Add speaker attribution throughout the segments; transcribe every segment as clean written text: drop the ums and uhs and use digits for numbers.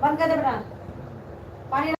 Speaker 1: बंद कर दे बेटा पानी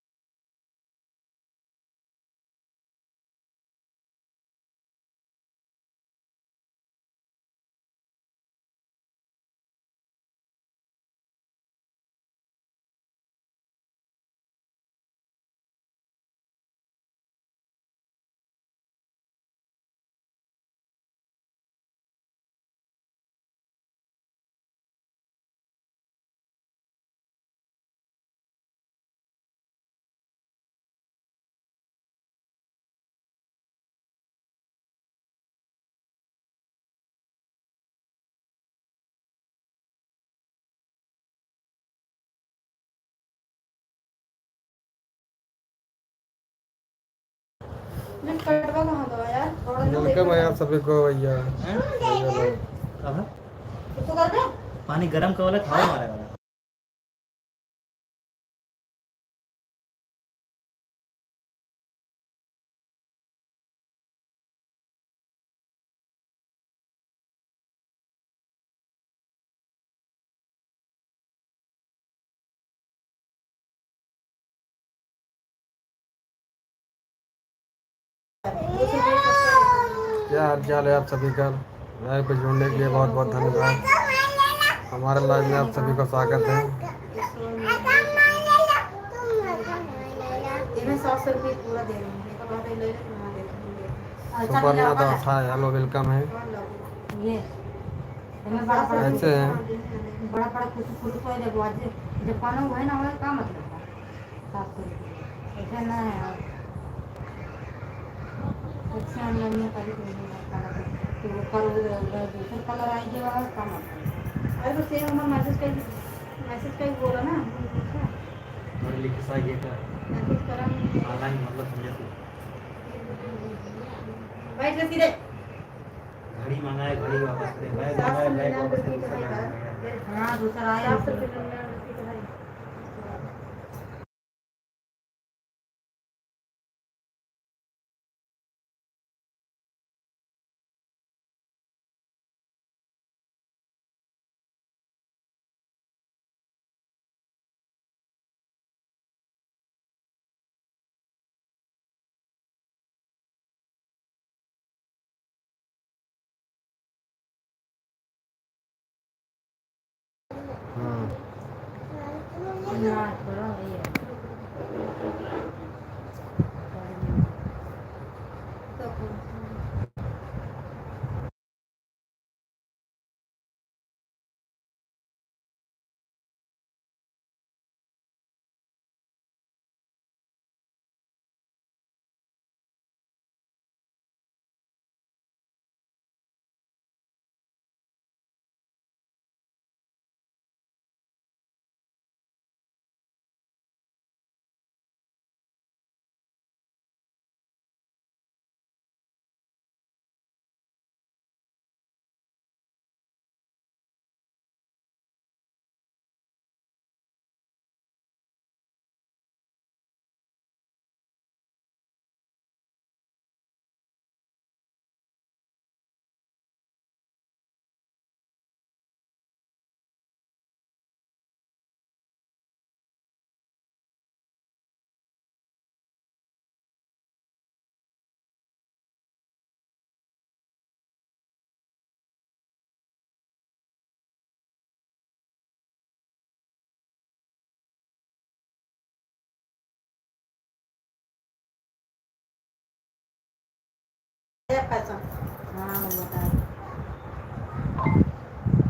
Speaker 1: कटवा कहाँ दो यार थोड़ा सा
Speaker 2: वेलकम है आप सभी को भैया।
Speaker 1: तो कर दे
Speaker 3: पानी गरम कवला खाओ मारे वाला
Speaker 2: क्या हाल चाल है आप सभी का। लाइव पे जुड़ने के लिए बहुत बहुत धन्यवाद। हमारे लाइव में आप सभी का स्वागत है।
Speaker 1: इन्हें 100 रुपये पूरा दे रही हूँ एक बार ले ले ना दे दूँगी
Speaker 2: सुपर्णा दौसा है, हेलो वेलकम है।
Speaker 1: ये हमें बड़ा बड़ा
Speaker 2: कैसे हैं?
Speaker 1: बड़ा बड़ा कुछ कुछ कोई देखो आज जब पाना हुआ है ना वो का मतलब है 700 रुपये ऐसे ना है यार अच्छे ऑनलाइन में कभी तो वो कलर दूसरा कलर आई जो है का मतलब अरे तो सेम हमारा मैसेज का ही बोला ना
Speaker 3: और लिख सा ये का
Speaker 1: मैसेज करा
Speaker 3: ऑनलाइन मतलब समझे तू
Speaker 1: बैठ जा सीधे
Speaker 3: घड़ी मंगाए घड़ी वापस करे बैग मंगाए बैग वापस करे दूसरा बैग मंगाए
Speaker 1: हाँ दूसरा आया फिर ना थोड़ा ये तो पैसा हाँ मैं बता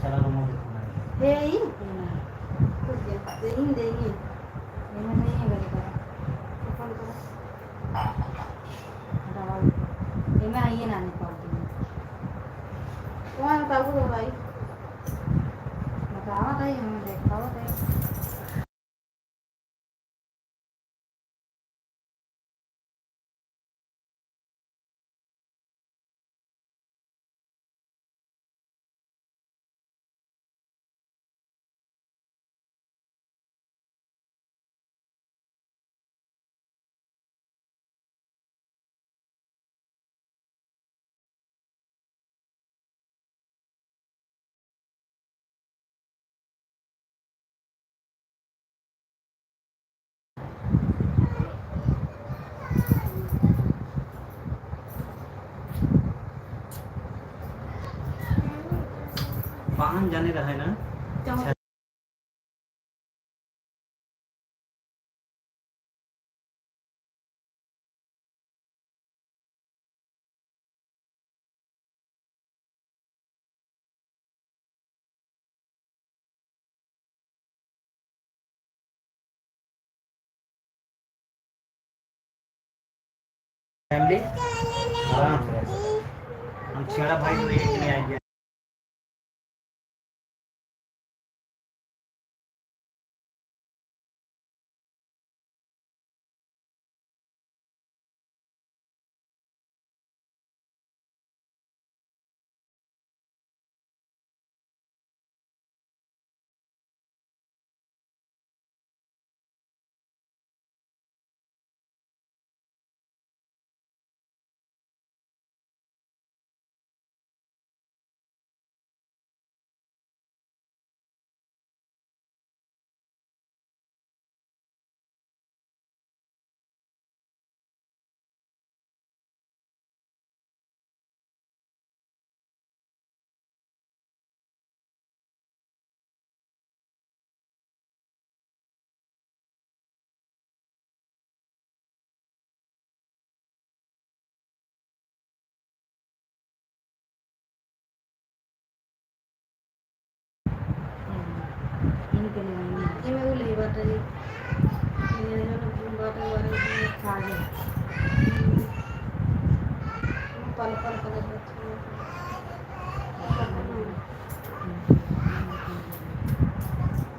Speaker 3: चला लो मुझे खाना है
Speaker 1: यही कुछ देंगे ये मैं नहीं है मेरे पास दवा ये मैं आइए ना निकाल कौन बताओ भाई बताओ भाई हमें देखा हो
Speaker 3: वाहन जाने रहा है ना फैमिली आराम से हम छेड़ा भाई तो एक नहीं आएंगे
Speaker 1: इनके लिए ये मैं बोले बात है ये बात वाले खा गए पल पल पल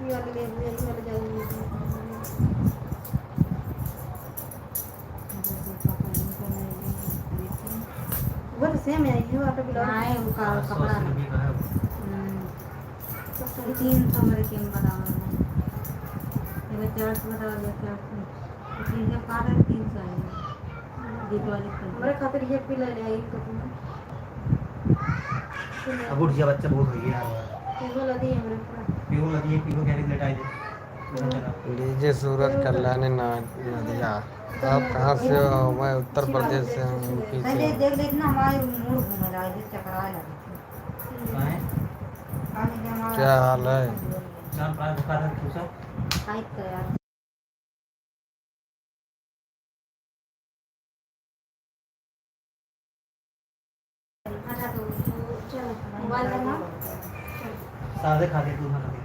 Speaker 1: ये वाले जाऊंगी वो तो सेम है ये ऑटो बिल है उनका कपड़ा तो 300 मेरे कीम बताओ ये 400 बता दो 400 इसलिए जब खा रहे 300 है दीपावली पर मेरे खातिर ये पिल ले आई तो तुम
Speaker 3: अब उठ गया बच्चा बहुत हो गया यार
Speaker 1: पीगो लदी है मेरे पूरा
Speaker 3: पीहू लगी है पीहू कैरी लेट आई
Speaker 2: डीजे सूरज कल्याणी नदिया। आप कहाँ से हो? मैं उत्तर प्रदेश से हूँ।
Speaker 1: पहले
Speaker 2: पीछे
Speaker 1: देख लेना हमारे मूड घूम रहा है चकरा लगा
Speaker 2: क्या हाल है?
Speaker 3: चार पांच बुखार है पूछा
Speaker 1: हाइट कर यार अच्छा तो चलो मोबाइल करना
Speaker 3: सादे खा के तू खा के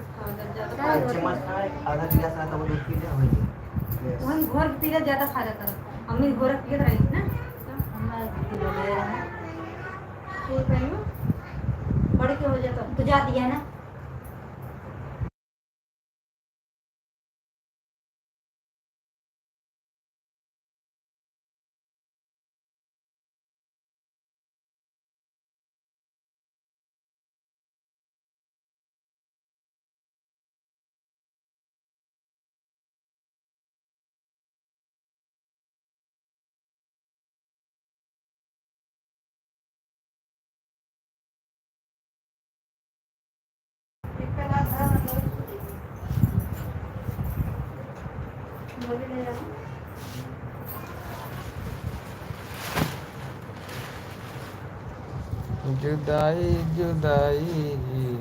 Speaker 3: चम्मच खा आधा गिलास ना तो वो दूध पी ले वही
Speaker 1: वही घोर पी ले ज्यादा खा जाता है अम्मी घोर पी रही ना हमरा ले रहा है ठीक है ना बड़े के हो जाता तो जा दिया ना
Speaker 2: जुदाई जुदाई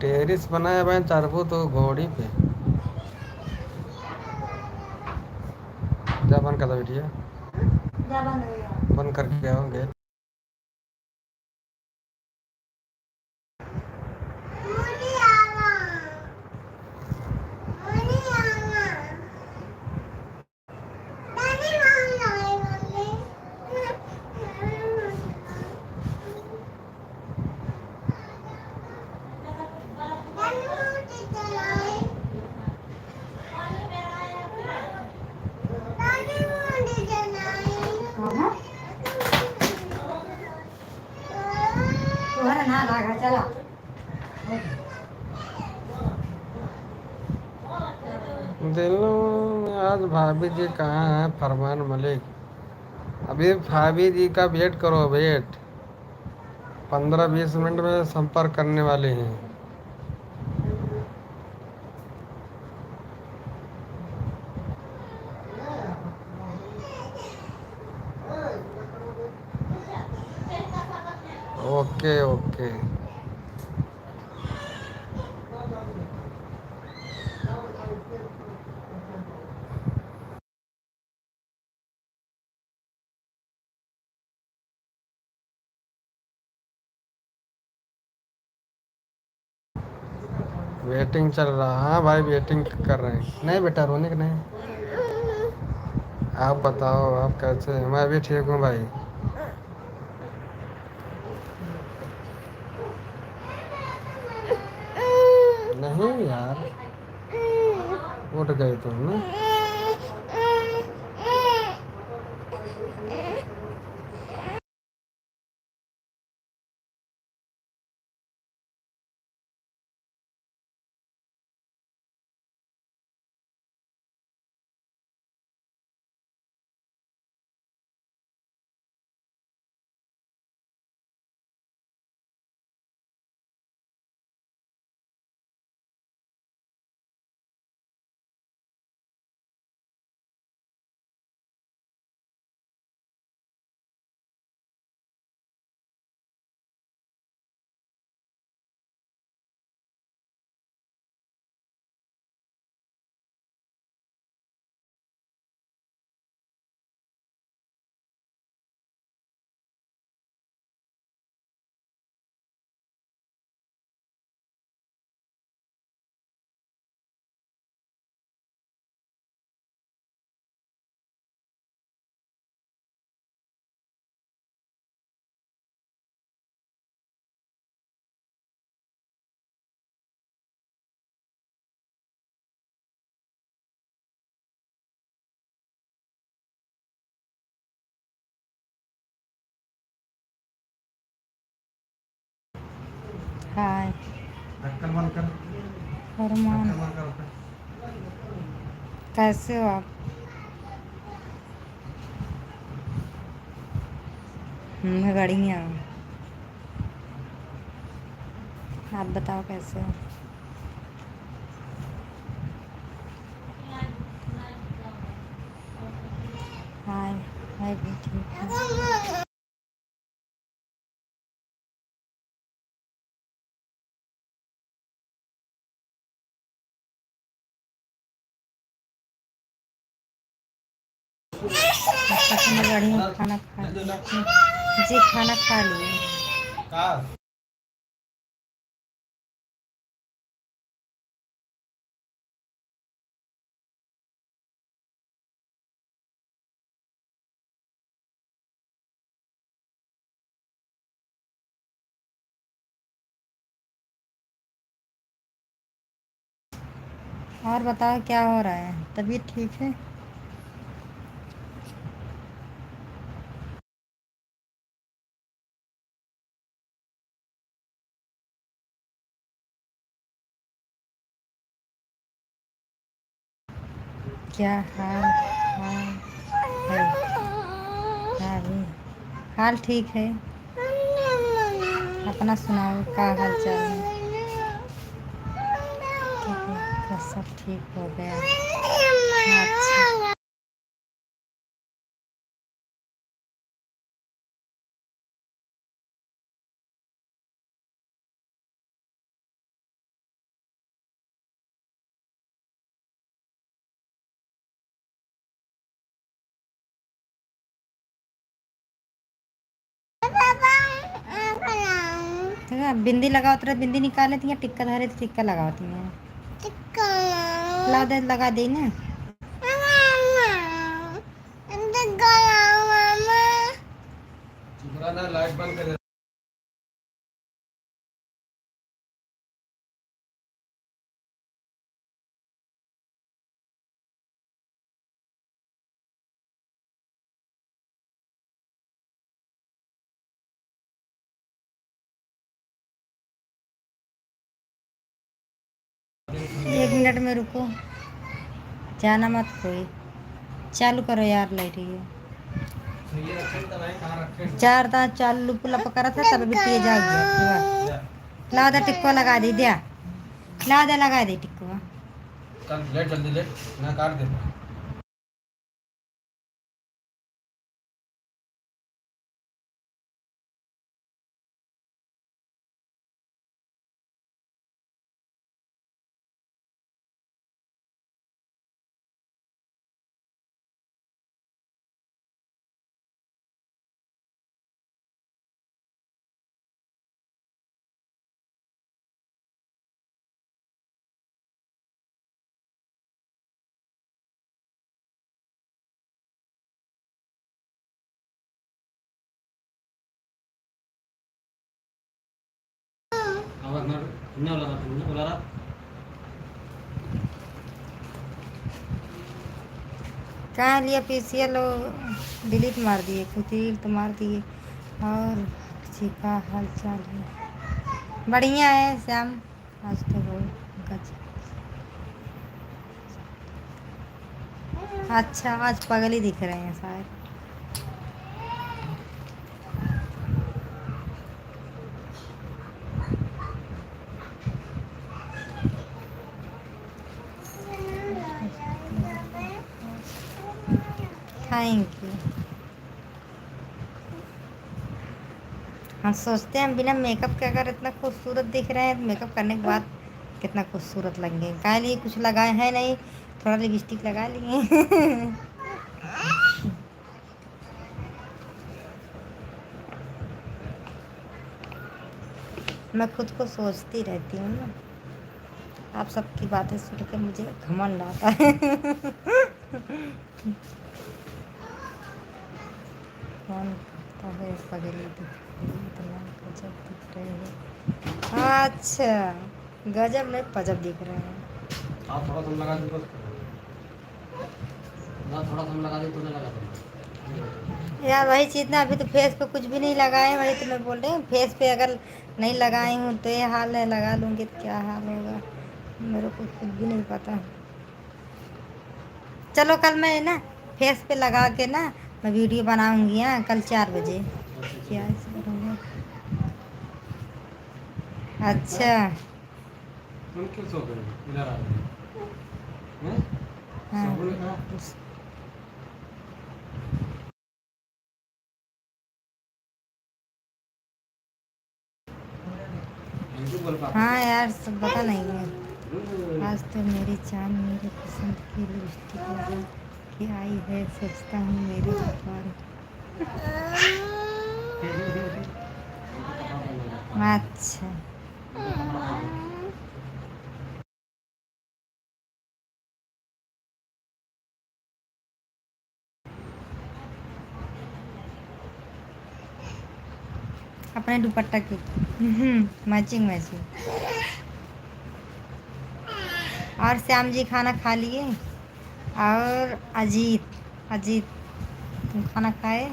Speaker 2: टेरिस बनाया भाई चारबो तो घोड़ी पे जा बंद कर दो बेटिया बंद करके आओगे
Speaker 1: तुम्हारा ना लागा चला
Speaker 2: दिल्ली में आज भाभी जी कहाँ हैं? फरमान मलिक। अभी भाभी जी का वेट करो, वेट। 15-20 मिनट में संपर्क करने वाले हैं। Okay okay. वेटिंग चल रहा। हाँ भाई, वेटिंग कर रहे हैं। नहीं बेटा, रोने का नहीं। आप बताओ, आप कैसे हैं? मैं भी ठीक हूँ भाई। नहीं यार, उठ गए तुम ना।
Speaker 4: हाय
Speaker 2: ढक्कन बंद कर।
Speaker 4: फरमान,
Speaker 2: ढक्कन बंद कर।
Speaker 4: कैसे हो आप? मैं बढ़िया हूँ। आप बताओ कैसे हो? हाय, मैं भी ठीक हूँ। अच्छा तो मैं बढ़िया खाना खा लिया आपने? जी खाना खा लिए। और बताओ क्या हो रहा है? तबीयत ठीक है? क्या हाल हाल है? हाल हाल ठीक है। अपना सुनाओ, क्या हाल चाल है? ठीक है, तो सब ठीक हो गया। अच्छा, तो बिंदी लगाओ, तो बिंदी निकाल लेती है, टिक्का धरे तो टिक्का लगाती हैं। ला दे, लगा दी ना।
Speaker 2: लाइट बंद कर।
Speaker 4: एक मिनट में रुको। जाना मत कोई। चालू करो यार लाइट ये।
Speaker 2: तो ये रखे दवाई कहाँ रखे हैं?
Speaker 4: चार दांत चालू पुला पकड़ा था तब भी तेज आ गया पूरा। ला दे टिक्को लगा दे दिया। ला दे लगा दे टिक्को।
Speaker 2: चल लेट जल्दी लेट मैं काट देता हूँ।
Speaker 3: आवाज मार तुमने बोला था
Speaker 4: कहाँ लिया पीसीएल डिलीट मार दिए कुतील तो मार दिए। और किसी का हाल चाल है बढ़िया है श्याम। आज तो बहुत गजब। अच्छा आज पागल ही दिख रहे हैं शायद। Thank you. हम सोचते हैं हम बिना मेकअप के अगर इतना खूबसूरत दिख रहे हैं तो मेकअप करने के बाद कितना खूबसूरत लगेंगे। काहे लिए कुछ लगाए हैं नहीं, थोड़ा लिपस्टिक लगा लिए। मैं खुद को सोचती रहती हूँ ना। आप सबकी बातें सुन के मुझे घमंड आता है। कौन कहता है पगली दिख रही इतना गजब दिख रहे हैं। अच्छा गजब नहीं पजब दिख रहे हैं।
Speaker 2: आप थोड़ा तुम लगा दो ना थोड़ा तुम लगा दे तूने लगा दे।
Speaker 4: यार वही चीज़ ना अभी तो फेस पे कुछ भी नहीं लगाए वही तो मैं बोल रही हूँ। फेस पे अगर नहीं लगाई हूँ तो ये हाल है, लगा लूँगी तो क्या हाल होगा मेरे को खुद भी नहीं पता। चलो कल मैं ना फेस पे लगा के ना मैं वीडियो बनाऊँगी। हाँ कल 4 बजे। क्या ऐसे करूँगा? अच्छा
Speaker 2: तुम क्यों सो गए इधर आ गए हैं?
Speaker 4: हाँ
Speaker 2: सबने कहा इनको बोल पापा
Speaker 4: हाँ यार सब पता नहीं है। आज तो मेरी चांद मेरे पसंद की लिपस्टिक लगा के आई है। सोचता हूँ मेरे ऊपर। अच्छा अपने दुपट्टा की मैचिंग मैचिंग। और श्याम जी खाना खा लिए। और अजीत अजीत तुम खाना खाए।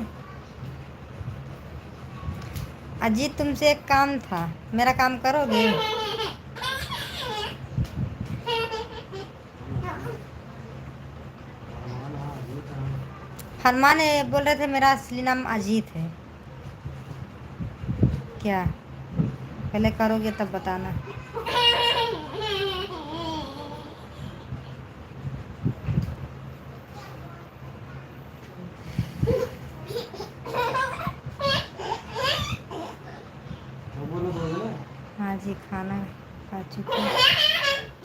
Speaker 4: अजीत तुमसे एक काम था, मेरा काम करोगे। हनुमान बोल रहे थे मेरा असली नाम अजीत है। क्या पहले करोगे तब बताना। हाँ जी खाना खा चुके।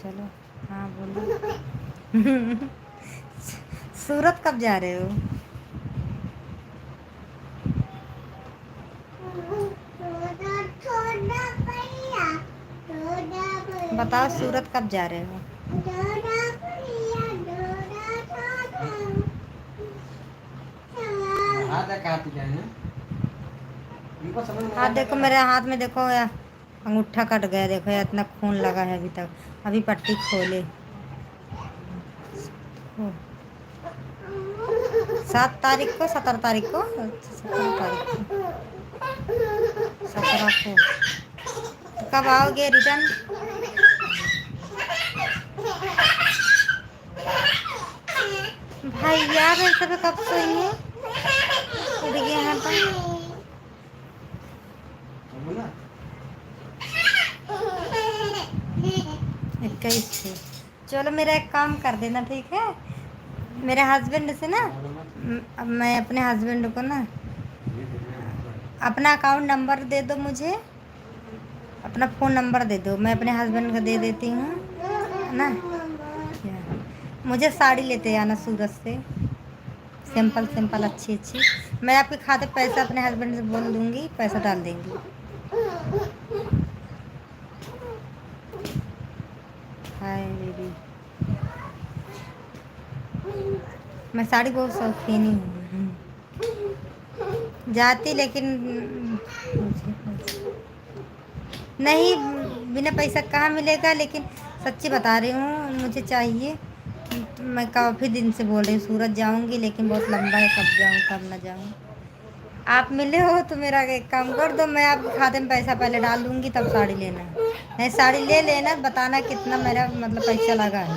Speaker 4: चलो हाँ बोलो। सूरत कब जा रहे हो। बताओ सूरत कब जा रहे हो।
Speaker 2: हाथ है काट गए हैं इनको समझ में
Speaker 4: हाथ देखो मेरे हाथ में देखो या अंगूठा कट गया देखो या इतना खून लगा है अभी तक। अभी पट्टी खोले। 7 तारीख को 17 तारीख को 17 तारीख को 17 को तो कब आओगे रिटर्न। भैया वैसे पे कब सोएंगे? उठ गए हैं तो 21 थे। चलो मेरा एक काम कर देना, ठीक है? मेरे हस्बैंड से ना मैं अपने हस्बैंड को ना अपना अकाउंट नंबर दे दो मुझे, अपना फ़ोन नंबर दे दो, मैं अपने हस्बैंड को दे देती हूँ, है ना? मुझे साड़ी लेते आना सूरत से, सिंपल सिंपल अच्छी अच्छी। मैं आपके खाते पैसा अपने हस्बैंड से बोल दूँगी, पैसा डाल देंगी। हाय बेबी, मैं साड़ी बहुत शौकीन ही हूँ, जाती लेकिन मुझे नहीं, बिना पैसा कहाँ मिलेगा, लेकिन सच्ची बता रही हूँ मुझे चाहिए। मैं काफ़ी दिन से बोल रही हूँ सूरत जाऊँगी, लेकिन बहुत लंबा है, कब जाऊँ कब ना जाऊँ। आप मिले हो तो मेरा एक काम कर दो, मैं आपके खाते में पैसा पहले डाल दूँगी, तब साड़ी लेना। नहीं, साड़ी ले लेना, बताना कितना मेरा मतलब पैसा लगा है।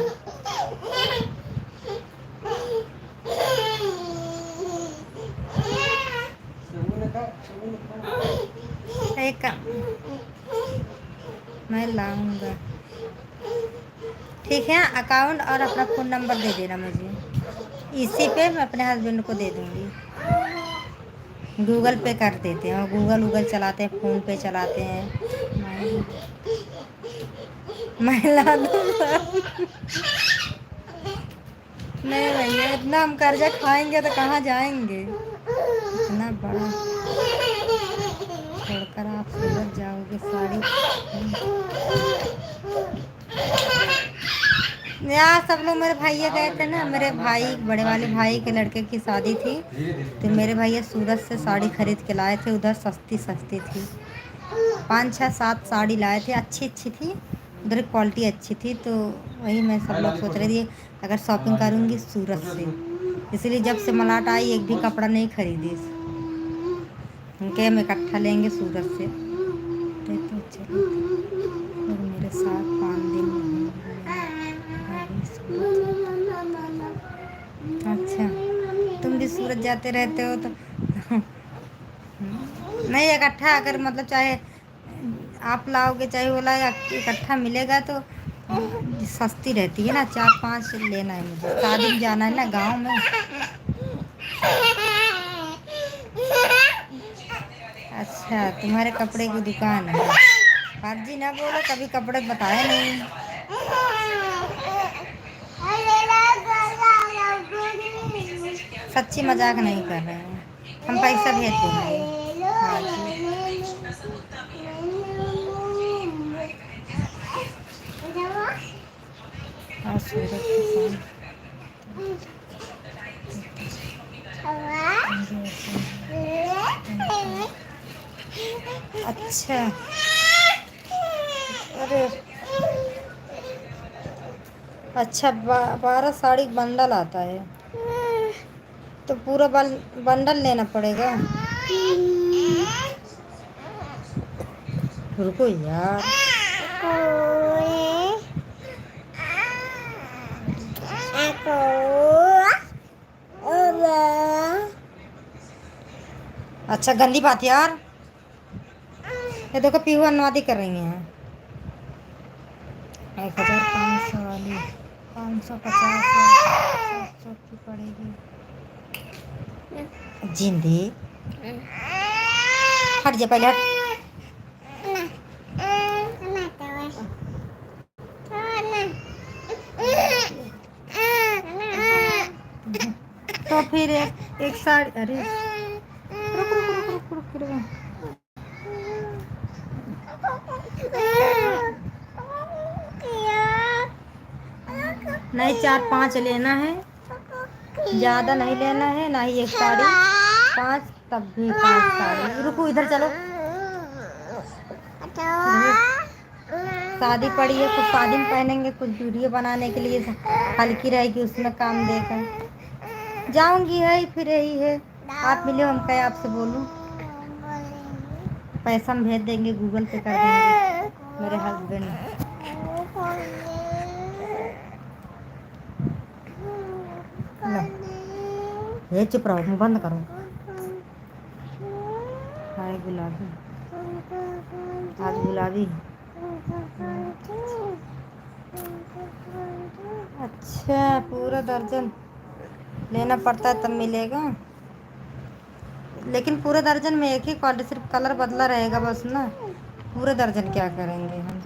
Speaker 4: एक काम, मैं लाऊंगा, ठीक है? अकाउंट और अपना फ़ोन नंबर दे देना मुझे, इसी पे मैं अपने हस्बैंड को दे दूँगी। गूगल पे कर देते हैं, गूगल चलाते हैं, फ़ोन पे चलाते हैं। मैं ला दूँगा। नहीं भैया, इतना हम कर्जा खाएंगे तो कहाँ जाएंगे? इतना बड़ा छोड़कर आप सूरत जाओगे साड़ी? यहाँ सब लोग मेरे भैया गए थे ना, मेरे भाई बड़े वाले भाई के लड़के की शादी थी, तो मेरे भैया सूरत से साड़ी खरीद के लाए थे, उधर सस्ती सस्ती थी, 5 6 7 साड़ी लाए थे, अच्छी अच्छी थी, उधर क्वालिटी अच्छी थी। तो वही मैं सब लोग सोच रही थी अगर शॉपिंग करूँगी सूरत से, इसलिए जब से मलाट आई एक भी कपड़ा नहीं खरीदी, उनके हम इकट्ठा लेंगे सूरत से। तो चलो, और मेरे साथ 5 दिन अच्छा, तुम भी सूरत जाते रहते हो तो नहीं, इकट्ठा अगर मतलब चाहे आप लाओगे चाहे वो लाएगा, इकट्ठा मिलेगा तो सस्ती रहती है ना। 4 5 लेना है मुझे, शादी में जाना है ना गांव में। अच्छा, तुम्हारे कपड़े की दुकान है? फर्जी ना बोलो, कभी कपड़े बताए नहीं। सच्ची मजाक नहीं कर रहे हैं, हम पैसा भेज देंगे। हाँ जी। और सूरत के अच्छा, अरे अच्छा, 12 साड़ी बंडल आता है, तो पूरा बंडल लेना पड़ेगा। रुको यार, अच्छा गंदी बात यार, ये देखो पीहू अनुवादी कर रही हैं। 1500 वाली 550 700 की पड़ेगी। जिंदी हट जा पहले, हट। तो फिर एक साड़ी, अरे रुक रुक रुक रुक रुक रुक, नहीं 4 5 लेना है, ज़्यादा नहीं लेना है, ना ही एक साड़ी 5, तब भी 5 साड़ी। रुको इधर चलो, शादी पड़ी है, कुछ शादी में पहनेंगे, कुछ वीडियो बनाने के लिए हल्की रहेगी, उसमें काम देकर जाऊंगी। है फिर यही है, आप मिले हम क्या आपसे बोलूं, पैसा हम भेज देंगे, गूगल पे कर देंगे मेरे हस्बैंड। लो ये चुप रहो, मुँह बंद करो। हाय गुलाबी, आज गुलाबी। अच्छा, पूरा दर्जन लेना पड़ता है तब मिलेगा, लेकिन पूरे दर्जन में एक ही क्वालिटी, सिर्फ कलर बदला रहेगा बस ना। पूरे दर्जन क्या करेंगे हम,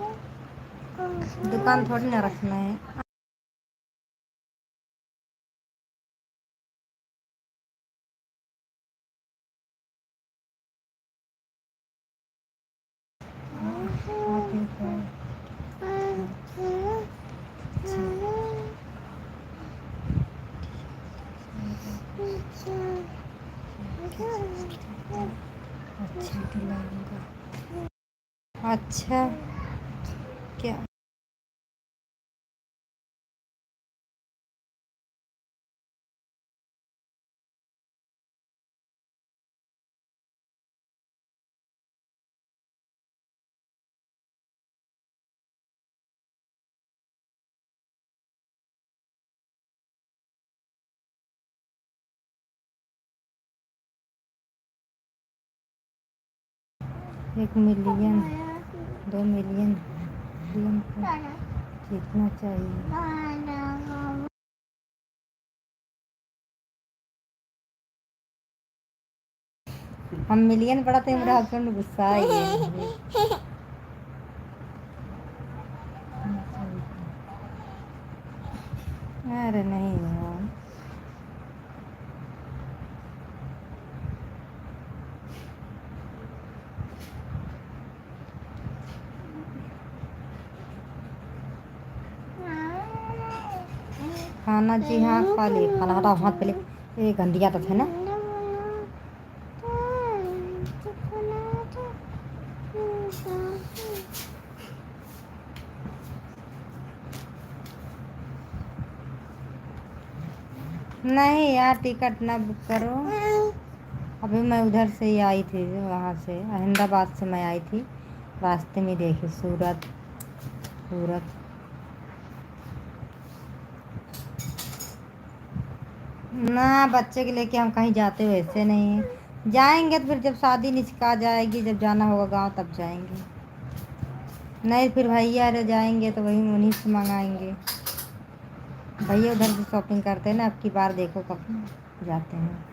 Speaker 4: दुकान थोड़ी ना रखना है। अच्छा क्या $1 मिलियन, 2 मिलियन, कितना चाहिए? हम मिलियन पढ़ाते हैं, मेरा हस्बैंड गुस्सा ही है। अरे नहीं यार, खाना जी हाँ खा लिए, खाना हटाओ हाथ पहले, ये गंदी आदत है ना। नहीं यार, टिकट ना बुक करो। अभी मैं उधर से ही आई थी, वहाँ से अहमदाबाद से मैं आई थी, रास्ते में देखी सूरत, सूरत। ना बच्चे के लेके हम कहीं जाते वैसे नहीं हैं, जाएंगे तो फिर जब शादी निकाह जाएगी, जब जाना होगा गांव तब जाएंगे, नहीं फिर भैया अरे जाएंगे तो वही उन्हीं से मंगाएंगे। भैया उधर से शॉपिंग करते हैं ना, अब की बार देखो कब जाते हैं,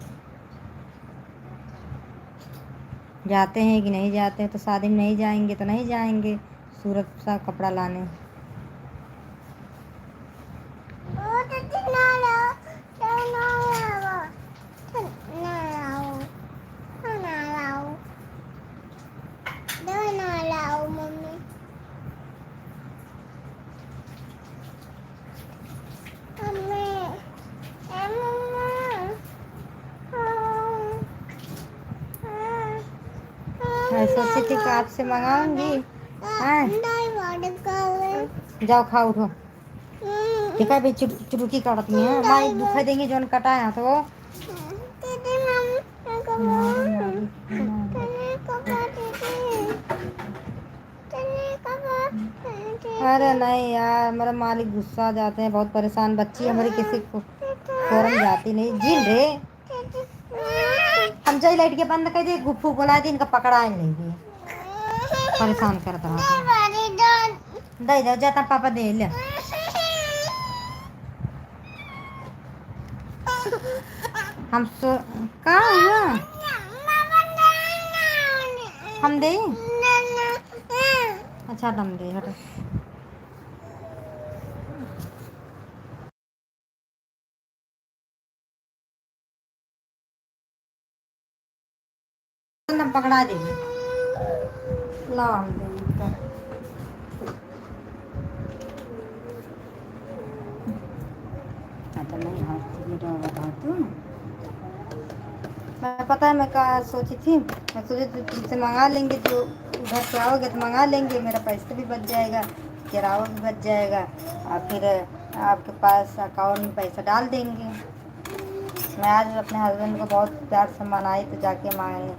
Speaker 4: जाते हैं कि नहीं जाते हैं। तो शादी में नहीं जाएंगे तो नहीं जाएंगे सूरत सा कपड़ा लाने। मैं सोची थी कि आपसे मंगाऊंगी। हाँ जाओ खाओ, उठो। ठीक है भाई, चुटकी काटती है भाई, दुखा देंगे जो कटा है तो वो। अरे नहीं यार, मेरा मालिक गुस्सा आ जाते हैं, बहुत परेशान। बच्ची हमारी किसी को फौरन जाती नहीं, झील रे हम जाई लाइट के बंद कर दे, गुफ्फू बोला दिन का पकड़ा नहीं दी, परेशान करता दे दो जाता पापा दे ले। हम सो का हुआ हम दे, अच्छा हम दे हटो। हम पकड़ा दे ला हम दे। अच्छा नहीं हाँ तू मैं पता है, मैं कहा सोची थी, मैं सोची थी तुमसे मंगा लेंगे, तो उधर से आओगे तो मंगा लेंगे, मेरा पैसा भी बच जाएगा, किराया भी बच जाएगा, और फिर आपके पास अकाउंट में पैसा डाल देंगे। मैं आज अपने हस्बैंड को बहुत प्यार से मनाई, तो जाके मांगे,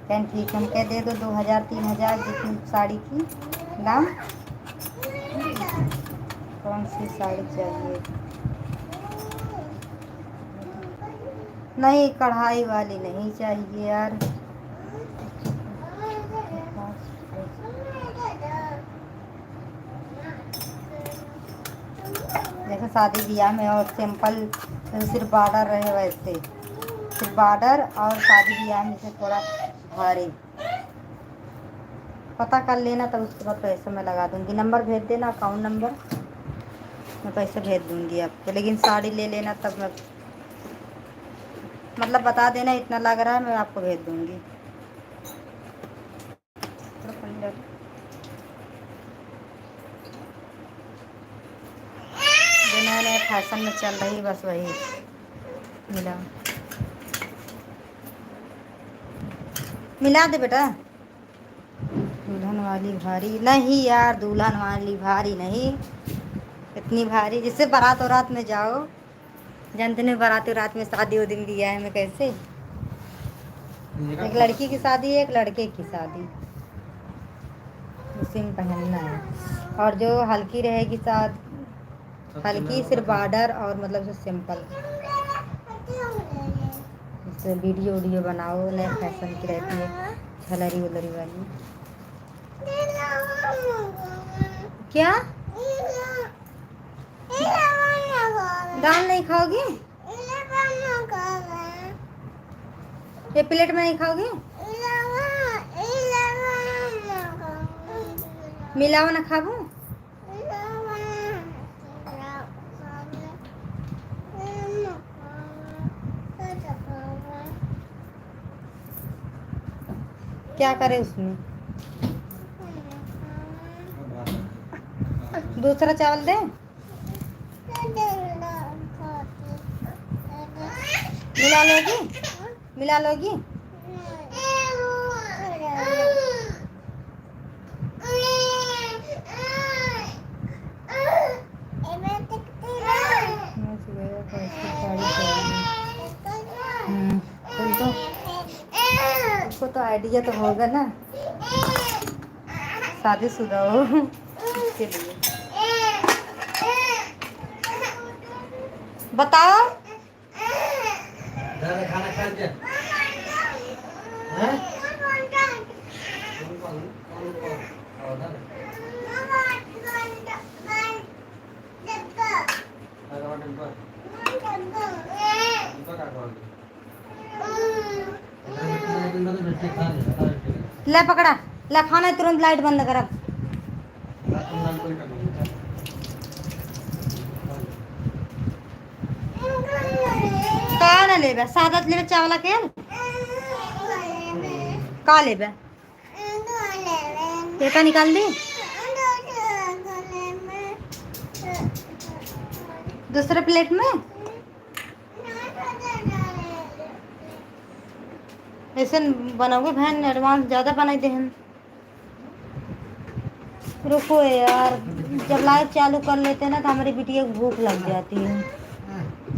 Speaker 4: कहन ठीक है, हम कह दे दो 2000 3000 जितनी साड़ी की दाम। कौन सी साड़ी चाहिए? नहीं कढ़ाई वाली नहीं चाहिए यार। जैसे शादी ब्याह में और सिंपल सिर्फ बॉर्डर रहे वैसे, सिर्फ बॉर्डर और शादी ब्याह में से थोड़ा भारी। पता कर लेना तब उसके बाद पैसे मैं लगा दूंगी। नंबर भेज देना, अकाउंट नंबर, मैं पैसे भेज दूंगी आपको। लेकिन साड़ी ले लेना तब मैं मतलब बता देना इतना लग रहा है, मैं आपको भेज दूंगी। जो नया नया फैशन में चल रही बस वही मिला। मिला दे बेटा। दुल्हन वाली भारी नहीं यार, दुल्हन वाली भारी नहीं, इतनी भारी जिससे बारात और रात में जाओ। जानते नहीं बारात और रात में शादी वो दिन दिया है मैं कैसे, एक लड़की की शादी एक लड़के की शादी, उसी में पहनना है। और जो हल्की रहेगी शादी, हल्की सिर्फ बॉर्डर और मतलब से सिंपल, जैसे वीडियो बनाओ नए फैशन की रहती है, झलरी उलरी वाली। क्या दाल नहीं खाओगी? ये प्लेट में नहीं खाओगी? मिलाओ ना खाबू। क्या करे उसमें? दूसरा चावल दे। मिला लोगी? मिला लोगी? उसको तो आइडिया तो होगा ना, शादीशुदा हो इसके लिए। बताओ
Speaker 2: खाना खा के
Speaker 4: ले पकड़ा, ले खाना तुरंत लाइट बंद कर। का लेबे सादा लेबे चावल के का लेबे पेटा निकाल दी। दूसरे प्लेट में ऐसे बनाओगे बहन, एडवांस ज़्यादा बनाई दे हम। रुको यार, जब लाइट चालू कर लेते हैं ना तो हमारी बिटिया को भूख लग जाती है,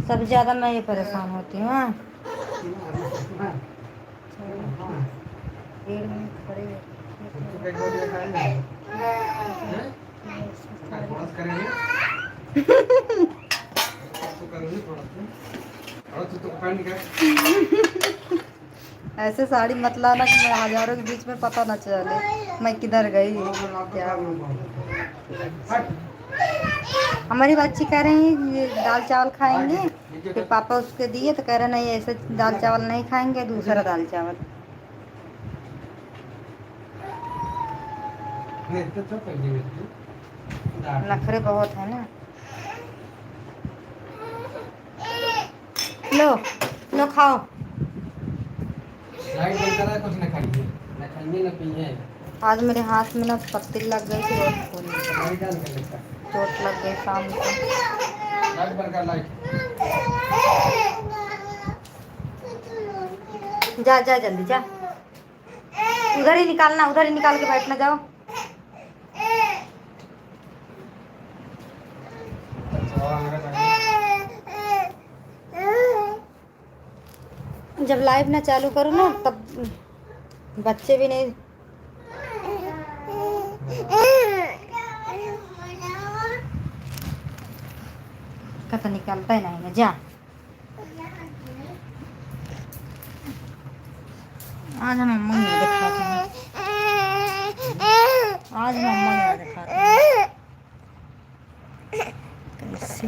Speaker 4: सबसे ज़्यादा मैं ये परेशान होती हूँ। हाँ ऐसे साड़ी मत लाना कि मैं हजारों के बीच में पता न चले मैं किधर गई क्या। हमारी बच्ची कह रही है ये दाल चावल खाएंगे, फिर पापा उसके दिए तो कह रहे नहीं ऐसे दाल चावल नहीं खाएंगे, दूसरा दाल चावल। नखरे बहुत है ना। लो लो खाओ।
Speaker 2: लाइट बंद करा, कुछ ना खाइए, ना खाइए ना पिए।
Speaker 4: आज मेरे हाथ में ना पत्ती लग गई थी,
Speaker 2: लाइट डाल कर लेता,
Speaker 4: चोट लग गई शाम को।
Speaker 2: लाइट बंद कर, लाइट।
Speaker 4: जा जा जल्दी जा, उधर ही निकालना, उधर ही निकाल के बैठना जाओ। जब लाइव ना चालू करूँ ना तब बच्चे भी नहीं कथा निकालता ही नहीं है। जा आज हम मम्मा नहीं दिखाते हैं, आज मम्मा नहीं दिखाते हैं। कैसे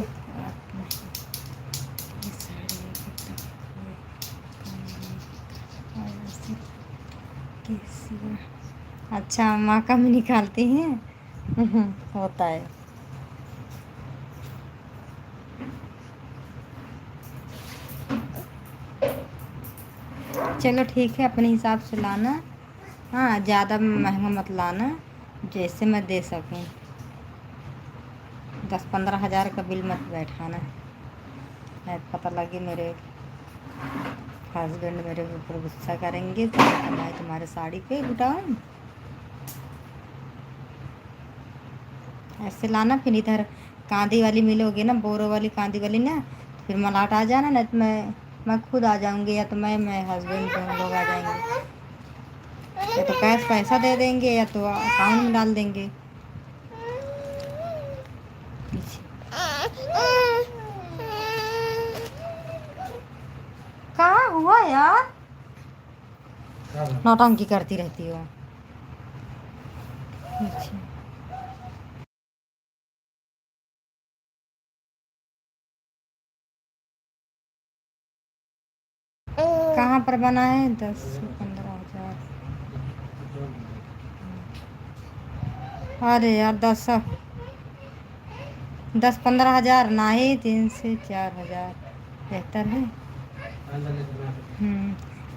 Speaker 4: अच्छा माँ का भी निकालती हैं। होता है। चलो ठीक है, अपने हिसाब से लाना। हाँ, ज़्यादा महंगा मत लाना, जैसे मैं दे सकूँ। 10-15 हज़ार का बिल मत बैठाना है, पता लगे मेरे हस्बैंड मेरे ऊपर गुस्सा करेंगे तो मैं तुम्हारे साड़ी पे उठाऊँ। ऐसे लाना, फिर इधर कांदी वाली मिलोगे ना, बोरो वाली कांदी वाली ना, फिर मलाट आ जाना, नहीं तो मैं खुद आ जाऊंगी, या तो मैं हस्बैंड दोनों लोग आ जाएंगे, या तो कैश पैसा दे देंगे या तो अकाउंट में डाल देंगे। कहाँ हुआ यार, नौटंकी करती रहती हो। अच्छा, कहाँ पर बना है? 10-15 हज़ार। अरे यार 10-15 हज़ार ना ही, 3 से 4 हज़ार बेहतर है।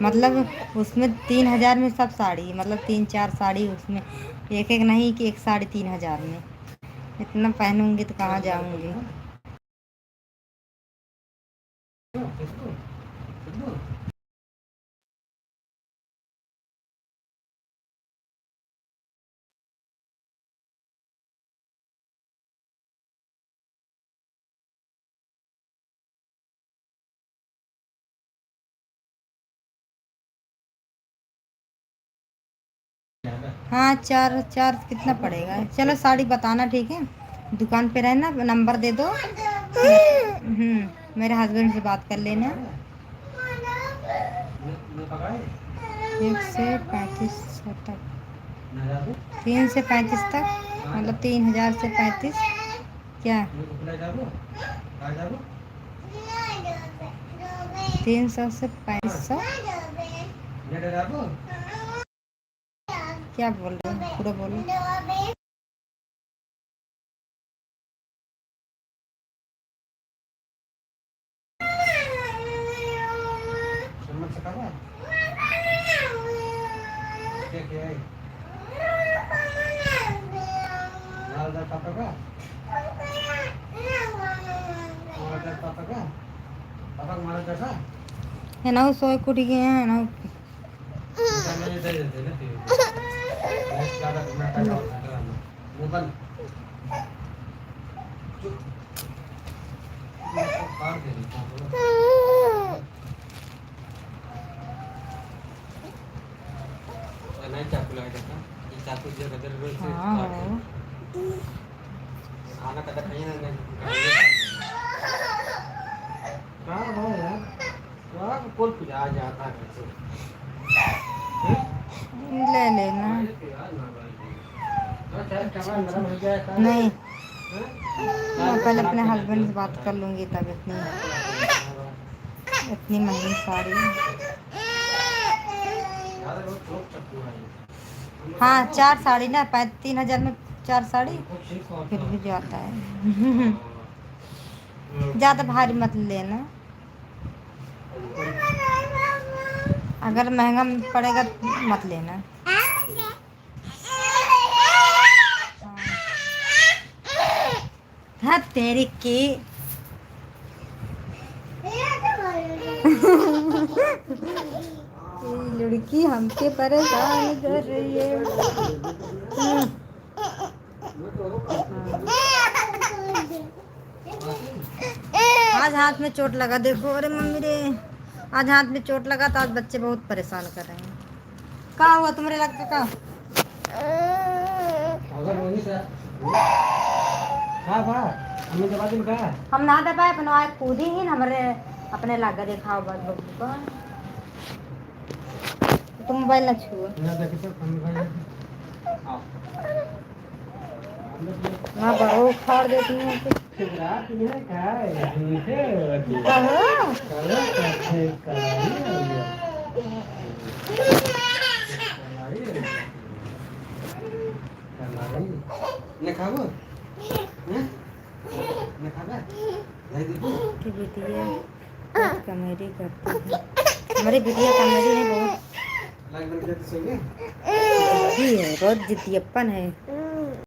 Speaker 4: मतलब उसमें 3 हज़ार में सब साड़ी, मतलब 3-4 साड़ी उसमें, एक एक नहीं कि एक साड़ी 3 हज़ार में। इतना पहनूंगी तो कहाँ जाऊंगी। हाँ, 4 कितना पड़ेगा? चलो साड़ी बताना, ठीक है, दुकान पे रहना, नंबर दे दो। मेरे हस्बैंड से बात कर लेना। 1 से 35 तक, 3 से 35 तक, मतलब 3,000 से 35। क्या 300 से 3500? क्या बोल रहे हो, पूरा बोलो। है ना, सोए कुटी गए हैं ना। ले लेना। नहीं, मैं पहले अपने हस्बैंड से बात कर लूँगी तब। इतनी महंगी साड़ी। हाँ, 4 साड़ी ना, 3,000 में 4 साड़ी फिर भी जाता है। ज़्यादा भारी मत लेना, अगर महंगा पड़ेगा मत लेना। हाँ तेरी की। लड़की हमसे परेशान कर रही है। आज हाथ में चोट लगा, देखो, अरे मम्मी रे, आज हाथ में चोट लगा तो आज बच्चे बहुत परेशान कर रहे हैं। कहाँ हुआ तुम्हारे लगता का? हम ना दे पाए, अपना कूदी ही हमारे अपने लागा देखा बस बब्बू का। तुम मोबाइल ना छुओ।
Speaker 2: ना देखे तो कम भाई
Speaker 4: हाँ बड़ो उखाड़ देती हूँ तो
Speaker 2: रात में खाए झूठे होती
Speaker 4: कहो
Speaker 2: कलर कैसे कलाई हो गया कलाई ने खाबो हैं ने खाबा दे दे
Speaker 4: कि बिटिया बहुत कॉमेडी करती है। हमारी बिटिया कॉमेडी है बहुत
Speaker 2: लाइक बन के सोगे
Speaker 4: जिद्दी है, बहुत जिद्दीपन है।